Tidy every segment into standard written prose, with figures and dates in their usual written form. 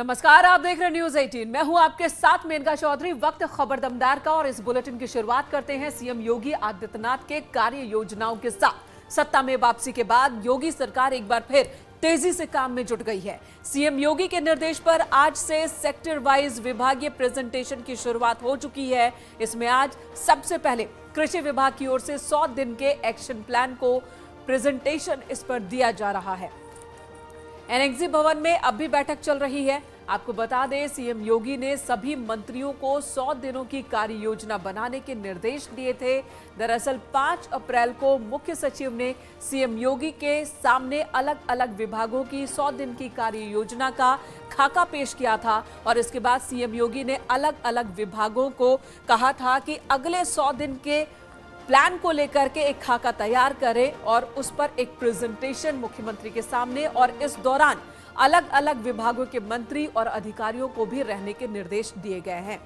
नमस्कार, आप देख रहे हैं न्यूज 18। मैं हूं आपके साथ मेनका चौधरी। वक्त खबर दमदार का और इस बुलेटिन की शुरुआत करते हैं सीएम योगी आदित्यनाथ के कार्य योजनाओं के साथ। सत्ता में वापसी के बाद योगी सरकार एक बार फिर तेजी से काम में जुट गई है। सीएम योगी के निर्देश पर आज से सेक्टर वाइज विभागीय प्रेजेंटेशन की शुरुआत हो चुकी है। इसमें आज सबसे पहले कृषि विभाग की ओर से 100 दिन के एक्शन प्लान को प्रेजेंटेशन इस पर दिया जा रहा है। एनएक्सी भवन में अब भी बैठक चल रही है। आपको बता दें, सीएम योगी ने सभी मंत्रियों को 100 दिनों की कार्य योजना बनाने के निर्देश दिए थे। दरअसल 5 अप्रैल को मुख्य सचिव ने सीएम योगी के सामने अलग अलग विभागों की 100 दिन की कार्य योजना का खाका पेश किया था और इसके बाद सीएम योगी ने अलग अलग विभागों को कहा था कि अगले 100 दिन के प्लान को लेकर के एक खाका तैयार करें और उस पर एक प्रेजेंटेशन मुख्यमंत्री के सामने, और इस दौरान अलग अलग विभागों के मंत्री और अधिकारियों को भी रहने के निर्देश दिए गए हैं।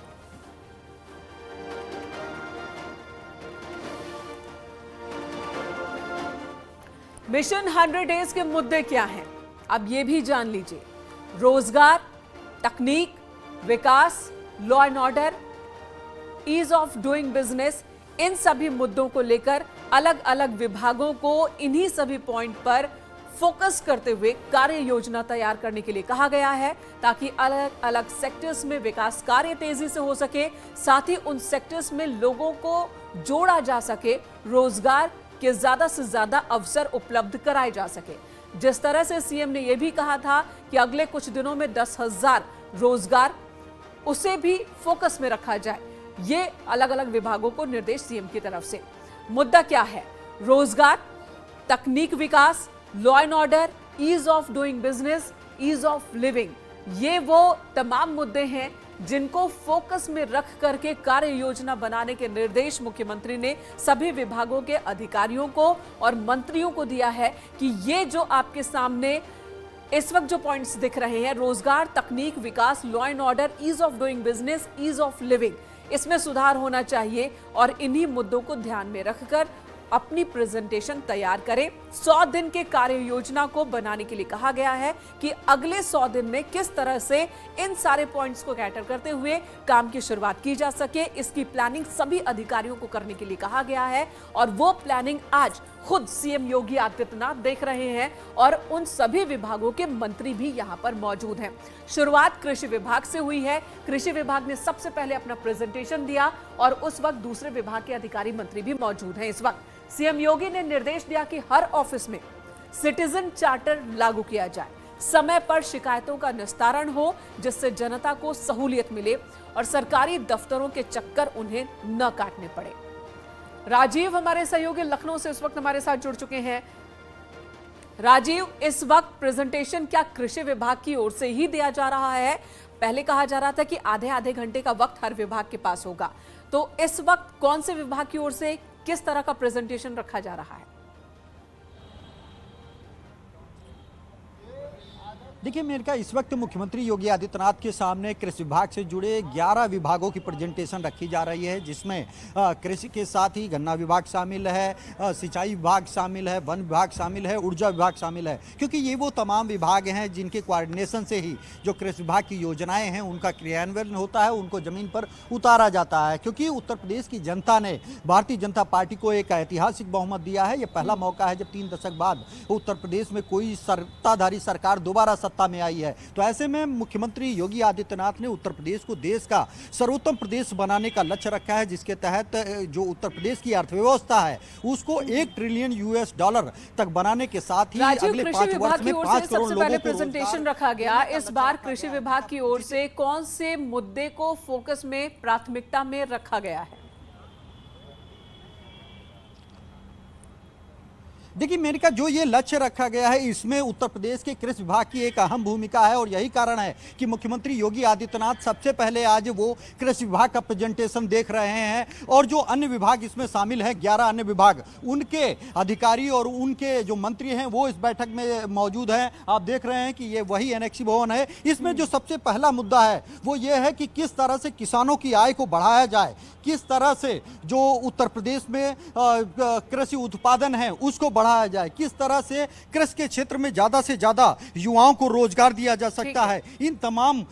मिशन 100 डेज के मुद्दे क्या हैं, अब ये भी जान लीजिए। रोजगार, तकनीक, विकास, law and order, ease of doing business, इन सभी मुद्दों को लेकर अलग अलग विभागों को इन्हीं सभी पॉइंट पर फोकस करते हुए कार्य योजना तैयार करने के लिए कहा गया है, ताकि अलग अलग सेक्टर्स में विकास कार्य तेजी से हो सके, साथ ही उन सेक्टर्स में लोगों को जोड़ा जा सके, रोजगार के ज्यादा से ज्यादा अवसर उपलब्ध कराए जा सके। जिस तरह से सीएम ने यह भी कहा था कि अगले कुछ दिनों में 10,000 रोजगार, उसे भी फोकस में रखा जाए। ये अलग अलग विभागों को निर्देश सीएम की तरफ से। मुद्दा क्या है? रोजगार, तकनीक विकास, law and order, ease of doing business, ease of living, ये वो तमाम मुद्दे हैं जिनको फोकस में रख करके कार्य योजना बनाने के निर्देश मुख्यमंत्री ने सभी विभागों के अधिकारियों को और मंत्रियों को दिया है कि ये जो आपके सामने इस वक्त जो पॉइंट्स दिख रहे हैं, रोजगार, तकनीक विकास, law and order, ease of doing business, ease of living, इसमें सुधार होना चाहिए और इन्हीं मुद्दों को ध्यान में रखकर अपनी प्रेजेंटेशन तैयार करें। 100 दिन के कार्य योजना को बनाने के लिए कहा गया है कि अगले 100 दिन में किस तरह से इन सारे पॉइंट्स को कैटर करते हुए काम की शुरुआत की जा सके, इसकी प्लानिंग सभी अधिकारियों को करने के लिए कहा गया है। और वो प्लानिंग आज खुद सीएम योगी आदित्यनाथ देख रहे हैं और उन सभी विभागों के मंत्री भी यहां पर मौजूद हैं। शुरुआत कृषि विभाग से हुई है। कृषि विभाग ने सबसे पहले अपना प्रेजेंटेशन दिया और उस वक्त दूसरे विभाग के अधिकारी मंत्री भी मौजूद हैं। इस वक्त सीएम योगी ने निर्देश दिया कि हर ऑफिस में सिटीजन चार्टर लागू किया जाए, समय पर शिकायतों का निस्तारण हो, जिससे जनता को सहूलियत मिले और सरकारी दफ्तरों के चक्कर उन्हें न काटने पड़े। राजीव हमारे सहयोगी लखनऊ से इस वक्त हमारे साथ जुड़ चुके हैं। राजीव, इस वक्त प्रेजेंटेशन क्या कृषि विभाग की ओर से ही दिया जा रहा है? पहले कहा जा रहा था कि आधे आधे घंटे का वक्त हर विभाग के पास होगा, तो इस वक्त कौन से विभाग की ओर से किस तरह का प्रेजेंटेशन रखा जा रहा है? देखिए मेनका, इस वक्त मुख्यमंत्री योगी आदित्यनाथ के सामने कृषि विभाग से जुड़े 11 विभागों की प्रेजेंटेशन रखी जा रही है, जिसमें कृषि के साथ ही गन्ना विभाग शामिल है, सिंचाई विभाग शामिल है, वन विभाग शामिल है, ऊर्जा विभाग शामिल है, क्योंकि ये वो तमाम विभाग हैं जिनके कोऑर्डिनेशन से ही जो कृषि विभाग की योजनाएं हैं उनका क्रियान्वयन होता है, उनको जमीन पर उतारा जाता है। क्योंकि उत्तर प्रदेश की जनता ने भारतीय जनता पार्टी को एक ऐतिहासिक बहुमत दिया है। ये पहला मौका है जब 3 दशक बाद उत्तर प्रदेश में कोई सत्ताधारी सरकार दोबारा सत्ता में आई है। तो ऐसे में मुख्यमंत्री योगी आदित्यनाथ ने उत्तर प्रदेश को देश का सर्वोत्तम प्रदेश बनाने का लक्ष्य रखा है, जिसके तहत जो उत्तर प्रदेश की अर्थव्यवस्था है उसको $1 ट्रिलियन तक बनाने के साथ ही अगले 5 वर्ष में 5 करोड़ लोगों को प्रेजेंटेशन रखा गया। इस बार कृषि विभाग की ओर से कौन से मुद्दे को फोकस में, प्राथमिकता में रखा गया है? देखिए मेनका, जो ये लक्ष्य रखा गया है इसमें उत्तर प्रदेश के कृषि विभाग की एक अहम भूमिका है और यही कारण है कि मुख्यमंत्री योगी आदित्यनाथ सबसे पहले आज वो कृषि विभाग का प्रेजेंटेशन देख रहे हैं। और जो अन्य विभाग इसमें शामिल हैं, 11 अन्य विभाग, उनके अधिकारी और उनके जो मंत्री हैं वो इस बैठक में मौजूद हैं। आप देख रहे हैं कि ये वही एनएक्सी भवन है। इसमें जो सबसे पहला मुद्दा है वो ये है कि किस तरह से किसानों की आय को बढ़ाया जाए, किस तरह से जो उत्तर प्रदेश में कृषि उत्पादन है उसको बढ़ाया बढ़ाया जाए, किस तरह से कृषि के क्षेत्र में ज्यादा से ज्यादा युवाओं को रोजगार दिया जा सकता है, इन तमाम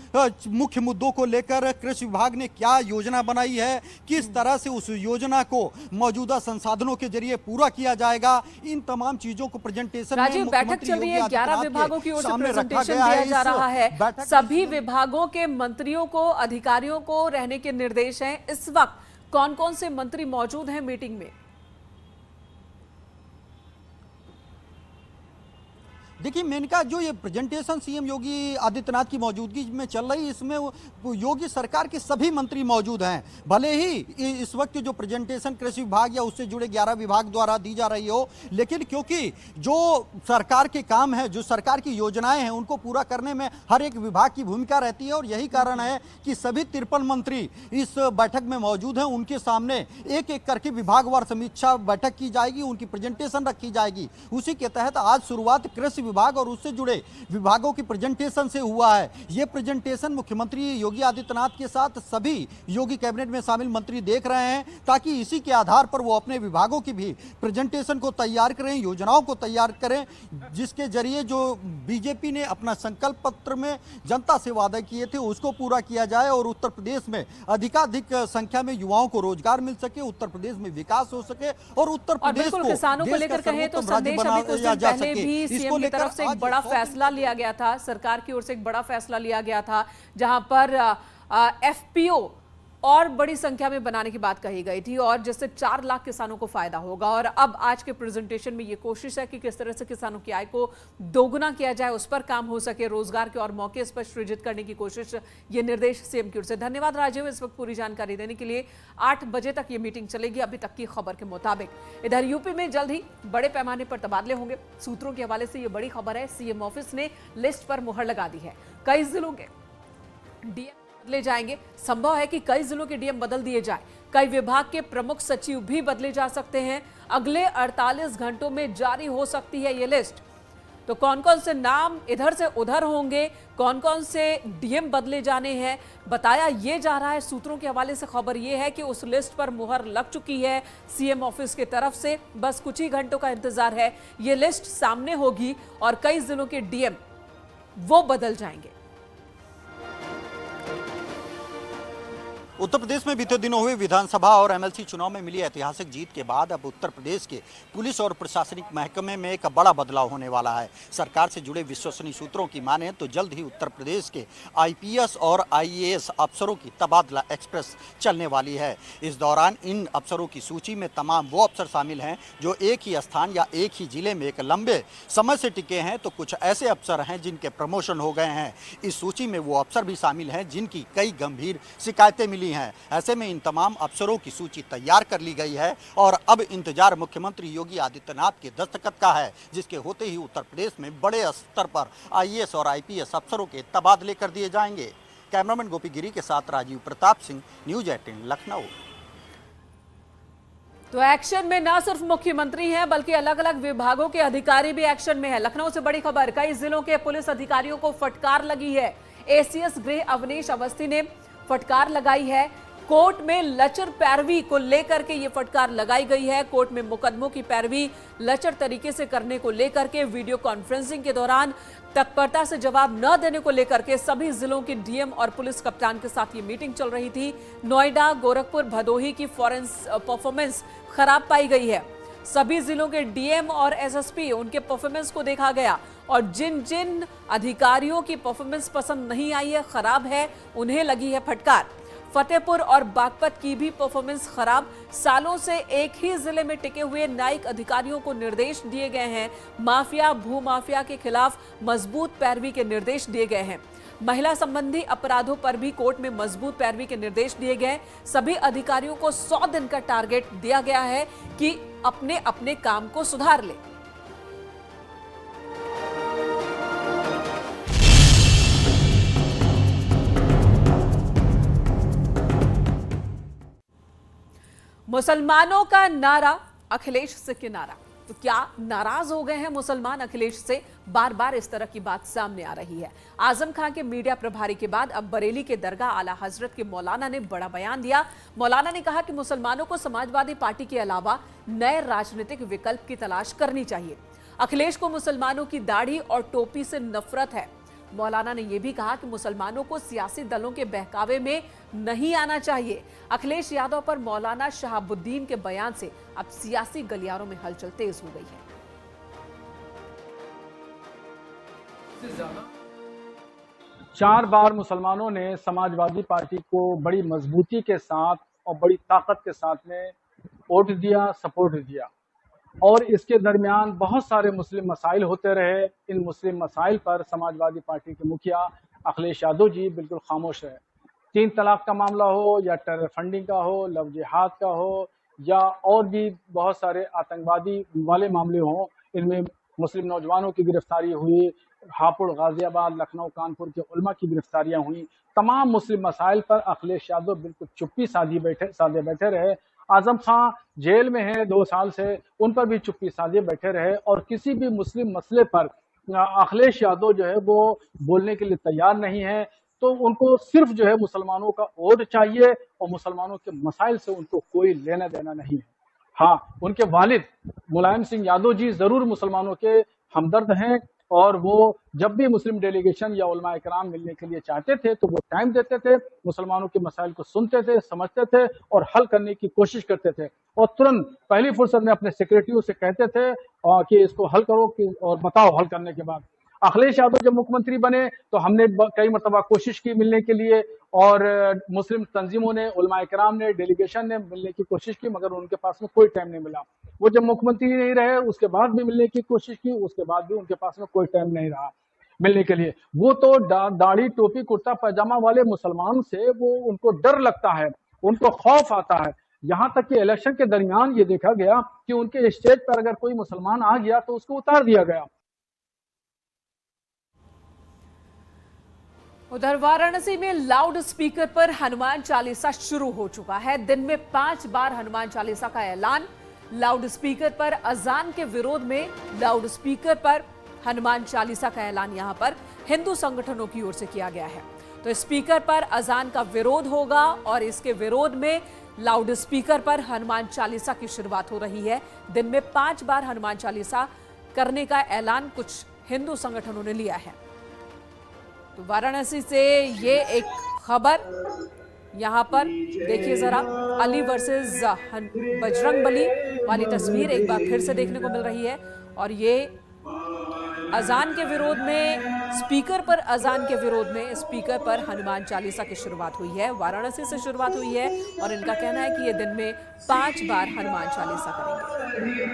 मुख्य मुद्दों को लेकर कृषि विभाग ने क्या योजना बनाई है, किस तरह से उस योजना को मौजूदा संसाधनों के जरिए पूरा किया जाएगा, इन तमाम चीजों को प्रेजेंटेशन राजीव, बैठक चल रही है, 11 विभागों की ओर से प्रेजेंटेशन दिया जा रहा है। सभी विभागों के मंत्रियों को, अधिकारियों को रहने के निर्देश हैं। इस वक्त कौन कौन से मंत्री मौजूद हैं मीटिंग में? देखिए मेनका, जो ये प्रेजेंटेशन सीएम योगी आदित्यनाथ की मौजूदगी में चल रही, इसमें योगी सरकार के सभी मंत्री मौजूद हैं। भले ही इस वक्त जो प्रेजेंटेशन कृषि विभाग या उससे जुड़े 11 विभाग द्वारा दी जा रही हो, लेकिन क्योंकि जो सरकार के काम है, जो सरकार की योजनाएं हैं, उनको पूरा करने में हर एक विभाग की भूमिका रहती है और यही कारण है कि सभी 53 मंत्री इस बैठक में मौजूद हैं। उनके सामने एक एक करके विभागवार समीक्षा बैठक की जाएगी, उनकी प्रेजेंटेशन रखी जाएगी। उसी के तहत आज शुरुआत कृषि विभाग और उससे जुड़े विभागों की प्रेजेंटेशन से हुआ है। यह प्रेजेंटेशन मुख्यमंत्री योगी आदित्यनाथ के साथ सभी योगी कैबिनेट में शामिल मंत्री देख रहे हैं, ताकि इसी के आधार पर वो अपने विभागों की भी प्रेजेंटेशन को तैयार करें, योजनाओं को तैयार करें, जिसके जरिए जो बीजेपी ने अपना संकल्प पत्र में जनता से वादे किए थे उसको पूरा किया जाए और उत्तर प्रदेश में अधिकाधिक संख्या में युवाओं को रोजगार मिल सके, उत्तर प्रदेश में विकास हो सके और उत्तर प्रदेश को किसानों को लेकर कहें तो संदेश अभी कुछ दिन पहले भी सीएम की तरफ से एक बड़ा फैसला लिया गया था, सरकार की ओर से एक बड़ा फैसला लिया गया था, जहां पर एफपीओ और बड़ी संख्या में बनाने की बात कही गई थी और जिससे 4 लाख किसानों को फायदा होगा। और अब आज के प्रेजेंटेशन में ये कोशिश है कि किस तरह से किसानों की आय को दोगुना किया जाए, उस पर काम हो सके, रोजगार के और मौके स्पष्ट सृजित करने की कोशिश, ये निर्देश सीएम की ओर से। धन्यवाद राजीव, इस वक्त पूरी जानकारी देने के लिए। 8 बजे तक ये मीटिंग चलेगी अभी तक की खबर के मुताबिक। इधर यूपी में जल्द ही बड़े पैमाने पर तबादले होंगे। सूत्रों के हवाले से ये बड़ी खबर है, सीएम ऑफिस ने लिस्ट पर मुहर लगा दी है। कई जिलों के डीएम बदले जाएंगे, संभव है कि कई जिलों के डीएम बदल दिए जाए, कई विभाग के प्रमुख सचिव भी बदले जा सकते हैं। अगले 48 घंटों में जारी हो सकती है ये लिस्ट। तो कौन कौन से नाम इधर से उधर होंगे, कौन कौन से डीएम बदले जाने हैं, बताया ये जा रहा है। सूत्रों के हवाले से खबर ये है कि उस लिस्ट पर मुहर लग चुकी है सीएम ऑफिस की तरफ से। बस कुछ ही घंटों का इंतजार है, ये लिस्ट सामने होगी और कई जिलों के डीएम वो बदल जाएंगे। उत्तर प्रदेश में बीते दिनों हुए विधानसभा और एमएलसी चुनाव में मिली ऐतिहासिक जीत के बाद अब उत्तर प्रदेश के पुलिस और प्रशासनिक महकमे में एक बड़ा बदलाव होने वाला है। सरकार से जुड़े विश्वसनीय सूत्रों की माने तो जल्द ही उत्तर प्रदेश के आईपीएस और आईएएस अफसरों की तबादला एक्सप्रेस चलने वाली है। इस दौरान इन अफसरों की सूची में तमाम वो अफसर शामिल हैं जो एक ही स्थान या एक ही जिले में एक लंबे समय से टिके हैं, तो कुछ ऐसे अफसर हैं जिनके प्रमोशन हो गए हैं। इस सूची में वो अफसर भी शामिल हैं जिनकी कई गंभीर शिकायतें मिली हैं। ऐसे में इन तमाम अफसरों की सूची तैयार कर ली गई है और अब इंतजार मुख्यमंत्री योगी आदित्यनाथ के दस्तखत का है, जिसके होते ही उत्तर प्रदेश में बड़े स्तर पर आईएएस और आईपीएस अफसरों के तबादले कर दिए जाएंगे। कैमरामैन गोपी गिरी के साथ राजीव प्रताप सिंह, न्यूज 18 लखनऊ। तो एक्शन में ना सिर्फ मुख्यमंत्री हैं बल्कि अलग अलग विभागों के अधिकारी भी एक्शन में है। लखनऊ से बड़ी खबर, कई जिलों के पुलिस अधिकारियों को फटकार लगी है। एसीएस गृह अवनीश अवस्थी ने फटकार लगाई है। कोर्ट में लचर पैरवी को लेकर के ये फटकार लगाई गई है। कोर्ट में मुकदमों की पैरवी लचर तरीके से करने को लेकर के वीडियो कॉन्फ्रेंसिंग के दौरान तत्परता से जवाब न देने को लेकर के सभी जिलों के डीएम और पुलिस कप्तान के साथ ये मीटिंग चल रही थी। नोएडा, गोरखपुर, भदोही की परफॉर्मेंस खराब पाई गई है। सभी जिलों के डीएम और एसएसपी, उनके परफॉर्मेंस को देखा गया और जिन जिन अधिकारियों की परफॉर्मेंस पसंद नहीं आई है, खराब है, उन्हें लगी है फटकार। फतेहपुर और बागपत की भी परफॉर्मेंस खराब। सालों से एक ही जिले में टिके हुए न्यायिक अधिकारियों को निर्देश दिए गए हैं। माफिया, भूमाफिया के खिलाफ मजबूत पैरवी के निर्देश दिए गए हैं। महिला संबंधी अपराधों पर भी कोर्ट में मजबूत पैरवी के निर्देश दिए गए। सभी अधिकारियों को 100 दिन का टारगेट दिया गया है कि अपने अपने काम को सुधार ले। मुसलमानों का नारा, अखिलेश से किनारा। तो क्या नाराज हो गए हैं मुसलमान अखिलेश से? बार बार इस तरह की बात सामने आ रही है। आजम खां के मीडिया प्रभारी के बाद अब बरेली के दरगाह आला हजरत के मौलाना ने बड़ा बयान दिया। मौलाना ने कहा कि मुसलमानों को समाजवादी पार्टी के अलावा नए राजनीतिक विकल्प की तलाश करनी चाहिए। अखिलेश को मुसलमानों की दाढ़ी और टोपी से नफरत है। मौलाना ने यह भी कहा कि मुसलमानों को सियासी दलों के बहकावे में नहीं आना चाहिए। अखिलेश यादव पर मौलाना शहाबुद्दीन के बयान से अब सियासी गलियारों में हलचल तेज हो गई है। 4 बार मुसलमानों ने समाजवादी पार्टी को बड़ी मजबूती के साथ और बड़ी ताकत के साथ में वोट दिया, सपोर्ट दिया, और इसके दरमियान बहुत सारे मुस्लिम मसाइल होते रहे। इन मुस्लिम मसाइल पर समाजवादी पार्टी के मुखिया अखिलेश यादव जी बिल्कुल खामोश रहे। 3 तलाक का मामला हो या टेरर फंडिंग का हो, लव जिहाद का हो, या और भी बहुत सारे आतंकवादी वाले मामले हों, इनमें मुस्लिम नौजवानों की गिरफ्तारी हुई, हापुड़, गाजियाबाद, लखनऊ, कानपुर के उलमा की गिरफ्तारियां हुई। तमाम मुस्लिम मसाइल पर अखिलेश यादव बिल्कुल चुप्पी साधे बैठे रहे। आजम खां जेल में है 2 साल से, उन पर भी चुप्पी साधे बैठे रहे, और किसी भी मुस्लिम मसले पर अखिलेश यादव जो है वो बोलने के लिए तैयार नहीं है। तो उनको सिर्फ जो है मुसलमानों का वोट चाहिए, और मुसलमानों के मसाइल से उनको कोई लेना देना नहीं है। हाँ, उनके वालिद मुलायम सिंह यादव जी जरूर मुसलमानों के हमदर्द हैं, और वो जब भी मुस्लिम डेलीगेशन या उलमा इकराम मिलने के लिए चाहते थे तो वो टाइम देते थे, मुसलमानों के मसाइल को सुनते थे, समझते थे और हल करने की कोशिश करते थे, और तुरंत पहली फुर्सत में अपने सेक्रेटरियों से कहते थे कि इसको हल करो और बताओ हल करने के बाद। अखिलेश यादव जब मुख्यमंत्री बने तो हमने कई मरतबा कोशिश की मिलने के लिए, और मुस्लिम तंजीमों ने, उलमा इकराम ने, डेलीगेशन ने मिलने की कोशिश की, मगर उनके पास में कोई टाइम नहीं मिला। वो जब मुख्यमंत्री नहीं रहे उसके बाद भी मिलने की कोशिश की, उसके बाद भी उनके पास में कोई टाइम नहीं रहा मिलने के लिए। वो तो दाढ़ी, टोपी, कुर्ता पैजामा वाले मुसलमान से वो उनको डर लगता है, उनको खौफ आता है। यहाँ तक कि इलेक्शन के दरमियान ये देखा गया कि उनके स्टेज पर अगर कोई मुसलमान आ गया तो उसको उतार दिया गया। उधर वाराणसी में लाउड स्पीकर पर हनुमान चालीसा शुरू हो चुका है। दिन में 5 बार हनुमान चालीसा का ऐलान। लाउड स्पीकर पर अजान के विरोध में लाउड स्पीकर पर हनुमान चालीसा का ऐलान यहां पर हिंदू संगठनों की ओर से किया गया है। तो स्पीकर पर अजान का विरोध होगा, और इसके विरोध में लाउड स्पीकर पर हनुमान चालीसा की शुरुआत हो रही है। दिन में 5 बार हनुमान चालीसा करने का ऐलान कुछ हिंदू संगठनों ने लिया है। तो वाराणसी से ये एक खबर, यहां पर देखिए जरा, अली वर्सेस बजरंगबली वाली तस्वीर एक बार फिर से देखने को मिल रही है। और ये अजान के विरोध में, स्पीकर पर अजान के विरोध में स्पीकर पर हनुमान चालीसा की शुरुआत हुई है। वाराणसी से शुरुआत हुई है, और इनका कहना है कि ये दिन में 5 बार हनुमान चालीसा करेंगे।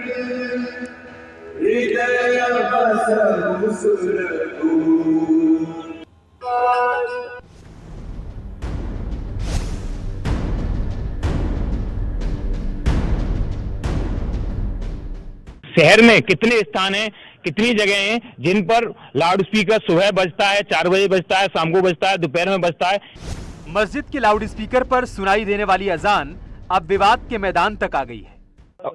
शहर में कितने स्थान हैं, कितनी जगह हैं जिन पर लाउड स्पीकर सुबह बजता है, 4 बजे बजता है, शाम को बजता है, दोपहर में बजता है। मस्जिद के लाउड स्पीकर पर सुनाई देने वाली अजान अब विवाद के मैदान तक आ गई है।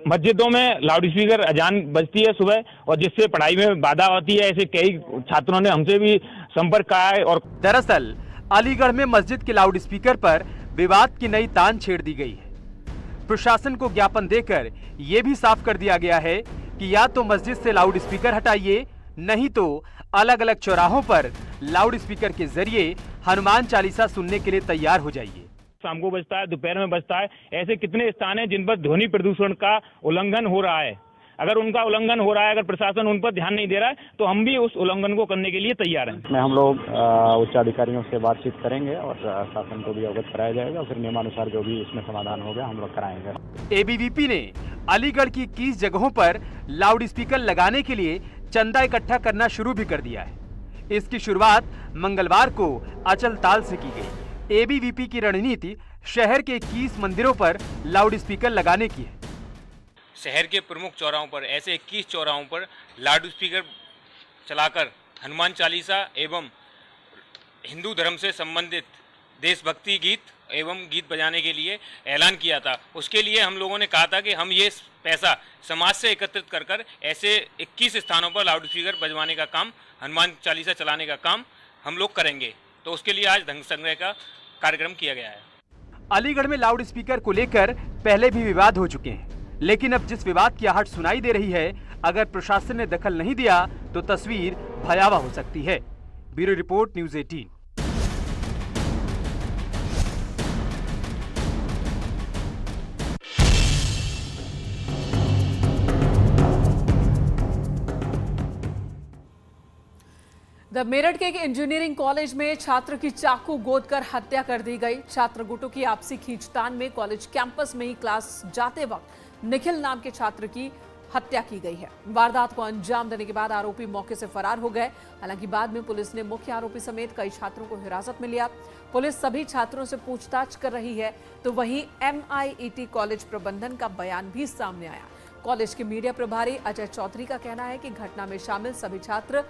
मस्जिदों में लाउड स्पीकर अजान बजती है सुबह, और जिससे पढ़ाई में बाधा होती है। ऐसे कई छात्रों ने हमसे भी संपर्क करा है। और दरअसल अलीगढ़ में मस्जिद के लाउड स्पीकर पर विवाद की नई तान छेड़ दी गई है। प्रशासन को ज्ञापन देकर यह भी साफ कर दिया गया है कि या तो मस्जिद से लाउड स्पीकर हटाइए, नहीं तो अलग अलग चौराहों पर लाउड स्पीकर के जरिए हनुमान चालीसा सुनने के लिए तैयार हो जाइए। शाम को बजता है, दोपहर में बजता है। ऐसे कितने स्थान हैं जिन पर ध्वनि प्रदूषण का उल्लंघन हो रहा है। अगर उनका उल्लंघन हो रहा है, अगर प्रशासन उन पर ध्यान नहीं दे रहा है, तो हम भी उस उल्लंघन को करने के लिए तैयार हैं। हम लोग उच्च अधिकारियों से बातचीत करेंगे और शासन को भी अवगत कराया जाएगा, फिर नियमानुसार जो भी इसमें समाधान होगा हम लोग कराएंगे। एबीवीपी ने अलीगढ़ की 21 जगहों पर लाउड स्पीकर लगाने के लिए चंदा इकट्ठा करना शुरू भी कर दिया है। इसकी शुरुआत मंगलवार को अचल ताल से की गई। एबीवीपी की रणनीति शहर के 21 मंदिरों पर लाउड स्पीकर लगाने की है। शहर के प्रमुख चौराहों पर, ऐसे 21 चौराहों पर लाउड स्पीकर चलाकर हनुमान चालीसा एवं हिंदू धर्म से संबंधित देशभक्ति गीत एवं गीत बजाने के लिए ऐलान किया था। उसके लिए हम लोगों ने कहा था कि हम ये पैसा समाज से एकत्रित कर कर ऐसे 21 स्थानों पर लाउड स्पीकर बजवाने का काम, हनुमान चालीसा चलाने का काम हम लोग करेंगे। तो उसके लिए आज धन संग्रह का कार्यक्रम किया गया है। अलीगढ़ में लाउड स्पीकर को लेकर पहले भी विवाद हो चुके हैं, लेकिन अब जिस विवाद की आहट सुनाई दे रही है, अगर प्रशासन ने दखल नहीं दिया तो तस्वीर भयावह हो सकती है। Bureau report, news 18। मेरठ के एक इंजीनियरिंग कॉलेज में छात्र की चाकू गोदकर हत्या कर दी गई। छात्र गुटों की आपसी खींचतान में कॉलेज कैंपस में ही क्लास जाते वक्त निखिल नाम के छात्र की हत्या की गई है। वारदात को अंजाम देने के बाद आरोपी मौके से फरार हो गए। हालांकि बाद में पुलिस ने मुख्य आरोपी समेत कई छात्रों को हिरासत में लिया। पुलिस सभी छात्रों से पूछताछ कर रही है। तो वहीं MIET कॉलेज प्रबंधन का बयान भी सामने आया। कॉलेज के मीडिया प्रभारी अजय चौधरी का कहना है कि घटना में शामिल सभी छात्र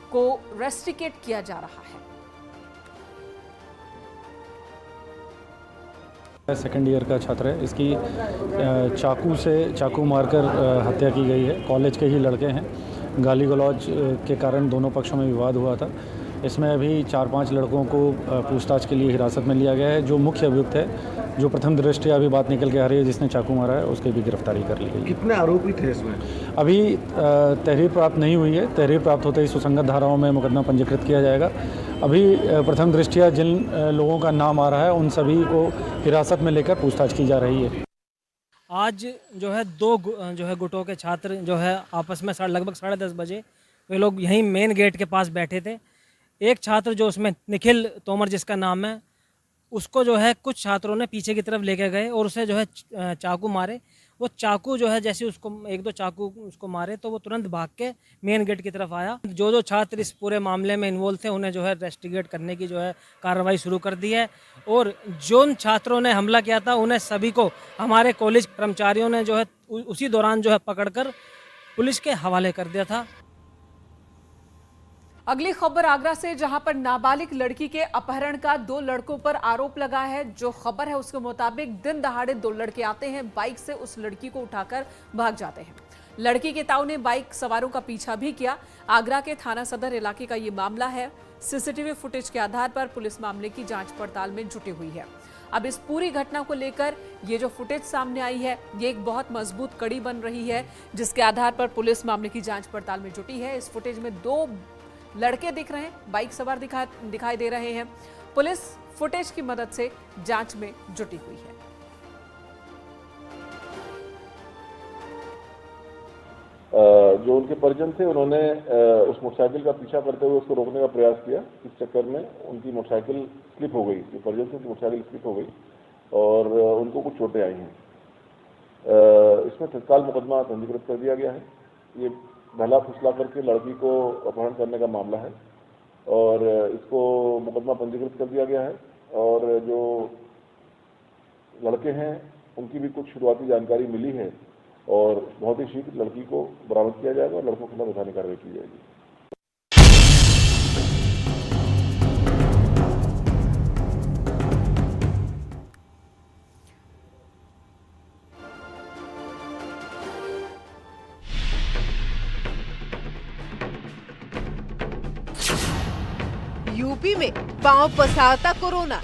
को रेस्ट्रिकेट किया जा रहा है। सेकेंड ईयर का छात्र है। इसकी चाकू मारकर हत्या की गई है। कॉलेज के ही लड़के हैं। गाली गलौज के कारण दोनों पक्षों में विवाद हुआ था। इसमें अभी 4-5 लड़कों को पूछताछ के लिए हिरासत में लिया गया है। जो मुख्य अभियुक्त है, जो प्रथम दृष्टया अभी बात निकल के आ रही है, जिसने चाकू मारा है, उसकी भी गिरफ्तारी कर ली गई। कितने आरोपी थे इसमें? अभी तहरीर प्राप्त नहीं हुई है। तहरीर प्राप्त होते ही सुसंगत धाराओं में मुकदमा पंजीकृत किया जाएगा। अभी प्रथम दृष्टया जिन लोगों का नाम आ रहा है, उन सभी को हिरासत में लेकर पूछताछ की जा रही है। आज जो है दो गुटों के छात्र जो है आपस में लगभग 10:30 बजे वे लोग यहीं मेन गेट के पास बैठे थे। एक छात्र जो उसमें निखिल तोमर जिसका नाम है, उसको जो है कुछ छात्रों ने पीछे की तरफ लेके गए और उसे जो है चाकू मारे। वो चाकू जो है जैसे उसको 1-2 चाकू उसको मारे तो वो तुरंत भाग के मेन गेट की तरफ आया। जो छात्र इस पूरे मामले में इन्वॉल्व थे, उन्हें जो है रेस्टिगेट करने की जो है कार्रवाई शुरू कर दी है। और जिन छात्रों ने हमला किया था, उन्हें सभी को हमारे कॉलेज कर्मचारियों ने जो है उसी दौरान जो है पकड़कर पुलिस के हवाले कर दिया था। अगली खबर आगरा से, जहां पर नाबालिग लड़की के अपहरण का 2 लड़कों पर आरोप लगा है। जो खबर है उसके मुताबिक दिन दहाड़े 2 लड़के आते हैं, बाइक से उस लड़की को उठाकर भाग जाते हैं। लड़की के ताऊ ने बाइक सवारों का पीछा भी किया। आगरा के थाना सदर इलाके का ये मामला है। सीसीटीवी फुटेज के आधार पर पुलिस मामले की जांच पड़ताल में जुटी हुई है। अब इस पूरी घटना को लेकर ये जो फुटेज सामने आई है, ये एक बहुत मजबूत कड़ी बन रही है, जिसके आधार पर पुलिस मामले की जांच पड़ताल में जुटी है। इस फुटेज में 2 लड़के दिख रहे हैं, बाइक सवार दिखाई दे रहे हैं। पुलिस फुटेज की मदद से जांच में जुटी हुई है। जो उनके परिजन थे, उन्होंने उस मोटरसाइकिल का पीछा करते हुए उसको रोकने का प्रयास किया। इस चक्कर में उनकी मोटरसाइकिल स्लिप हो गई। जो परिजन थे, उनकी मोटरसाइकिल स्लिप हो गई और उनको कुछ चोटें आई हैं। इसमें तत्काल मुकदमा पंजीकृत कर दिया गया है। ये भला फुसला करके लड़की को अपहरण करने का मामला है और इसको मुकदमा पंजीकृत कर दिया गया है। और जो लड़के हैं, उनकी भी कुछ शुरुआती जानकारी मिली है और बहुत ही शीघ्र लड़की को बरामद किया जाएगा और लड़कों के खिलाफ वैधानिक कार्रवाई की जाएगी। यूपी में पांव पसारता कोरोना।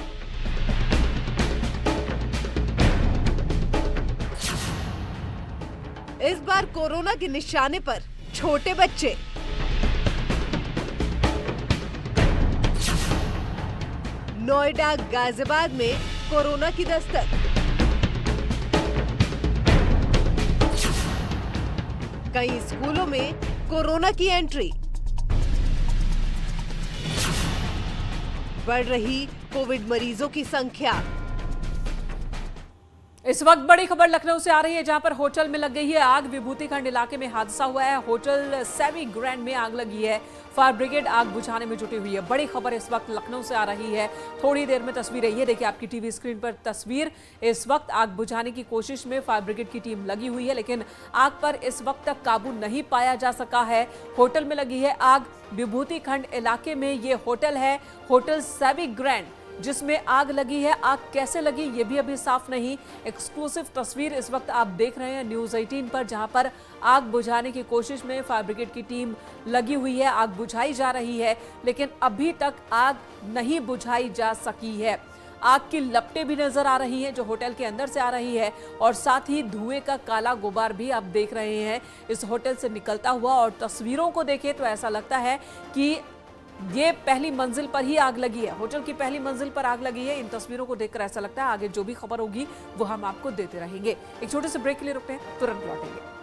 इस बार कोरोना के निशाने पर छोटे बच्चे। नोएडा गाजियाबाद में कोरोना की दस्तक। कई स्कूलों में कोरोना की एंट्री। बढ़ रही कोविड मरीजों की संख्या। इस वक्त बड़ी खबर लखनऊ से आ रही है, जहां पर होटल में लग गई है आग। विभूतिखंड इलाके में हादसा हुआ है। होटल सेवी ग्रैंड में आग लगी है। फायर ब्रिगेड आग बुझाने में जुटी हुई है। बड़ी खबर इस वक्त लखनऊ से आ रही है। थोड़ी देर में तस्वीरें ये देखिए आपकी टीवी स्क्रीन पर तस्वीर। इस वक्त आग बुझाने की कोशिश में फायर ब्रिगेड की टीम लगी हुई है, लेकिन आग पर इस वक्त तक काबू नहीं पाया जा सका है। होटल में लगी है आग। विभूतिखंड इलाके में ये होटल है, होटल सेवी ग्रैंड। जिसमें आग लगी है। आग कैसे लगी ये भी अभी साफ नहीं। एक्सक्लूसिव तस्वीर इस वक्त आप देख रहे हैं न्यूज़ 18 पर, जहां पर आग बुझाने की कोशिश में फायर ब्रिगेड की टीम लगी हुई है। आग बुझाई जा रही है, लेकिन अभी तक आग नहीं बुझाई जा सकी है। आग की लपटें भी नजर आ रही हैं जो होटल के अंदर से आ रही है, और साथ ही धुएं का काला गुबार भी आप देख रहे हैं इस होटल से निकलता हुआ। और तस्वीरों को देखें तो ऐसा लगता है कि ये पहली मंजिल पर ही आग लगी है, होटल की पहली मंजिल पर आग लगी है। इन तस्वीरों को देखकर ऐसा लगता है। आगे जो भी खबर होगी वो हम आपको देते रहेंगे। एक छोटे से ब्रेक के लिए रुकते हैं, तुरंत लौटेंगे।